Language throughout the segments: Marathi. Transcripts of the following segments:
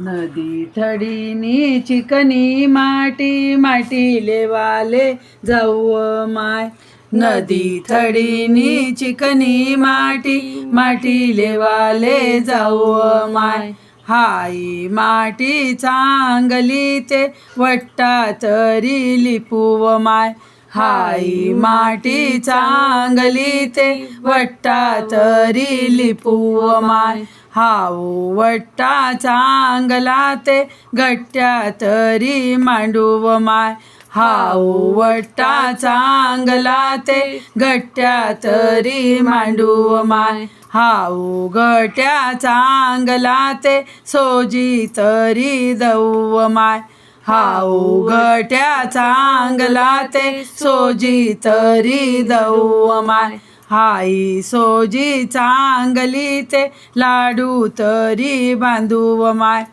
नदी थडीनी चिकनी माटी, माटी लेवाले जाऊ माय. नदी थडीनी चिकनी माटी, माटी लेवाले जाऊ माय. हाई माटी चांगली ते वट्टा तरी लिपूव माय. हाई माटी चांगली ते वट्टा तरी लिपूव माय. हाऊ वट्टा चांगला ते गट्ट्या तरी मांडूव माय. हाऊ वट्टा चांगला ते गट्ट्या तरी मांडूव माय. हाऊ गट्ट्या चांगला ते सोजी तरी दऊव माय. हाऊ गट्ट्या चांगला ते सोजी तरी दऊव माय. हाई सोजी चांगली ते लाडू तरी बांधूव माय.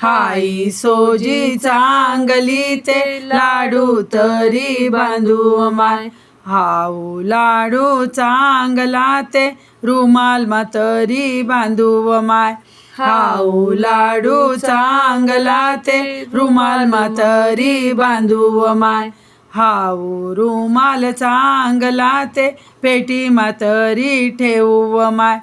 हाई सोजी चांगली ते लाडू तरी बांधूव माय. हाऊ लाडू चांगला ते रुमाल मा तरी बांधूव माय. हाऊ लाडू चांगला ते रुमाल मा तरी बांधूव माय. हाऊ रुमाल चांगला ते पेटी मा तरी ठेवूव माय.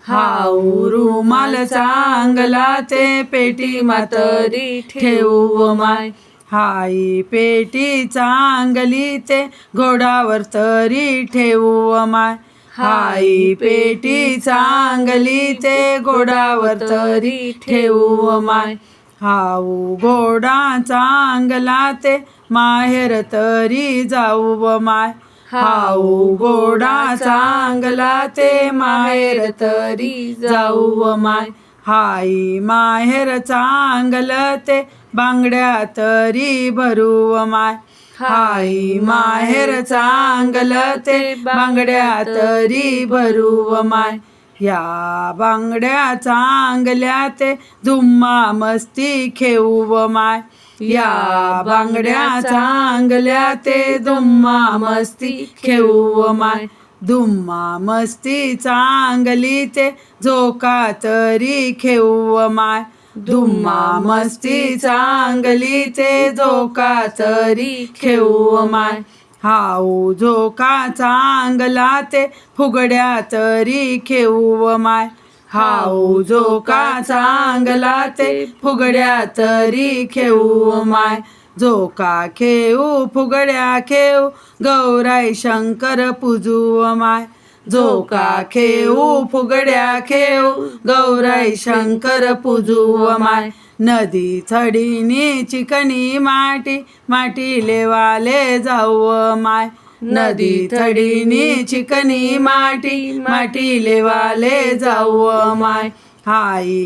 हाऊ रुमाल चांगला ते पेटी मा तरी ठेवूव माय. हाई पेटी चांगली ते घोडावर तरी ठेवूव माय. हाई पेटी चांगली ते घोडावर तरी ठेवूव माय. हाऊ घोडा चांगला ते माहेर तरी जाऊव माय. हाऊ घोडा चांगला ते माहेर तरी जाऊव माय. हाई माहेर चांगल ते बांगड्या तरी भरूव माय. हाई माहेर चांगल ते बांगड्या तरी भरूव माय. या बांगड्या चांगल्या ते धुम्मा मस्ती खेळूव माय. या बांगड्या चांगल्या ते धुम्मा मस्ती खेळूव माय. धुम्मा मस्ती चांगली ते झोका तरी खेळूव माय. धुम्मा मस्ती चांगली ते झोका तरी खेळूव माय. हाऊ झोका चांगला ते फुगड्या तरी खेळूव माय. हाऊ झोका चांगला ते फुगड्या तरी खेळूव माय. झोका खेळू फुगड्या खेळू गौराई शंकर पूजूव माय. झोका खेळू फुगड्या खेळू गौराई शंकर पूजूव माय. नदी थडीनी चिकनी माटी, माटी लेवाले जाऊ माय. नदी थडीनी चिकनी माटी, माटी लेवाले जाऊ माय. हाई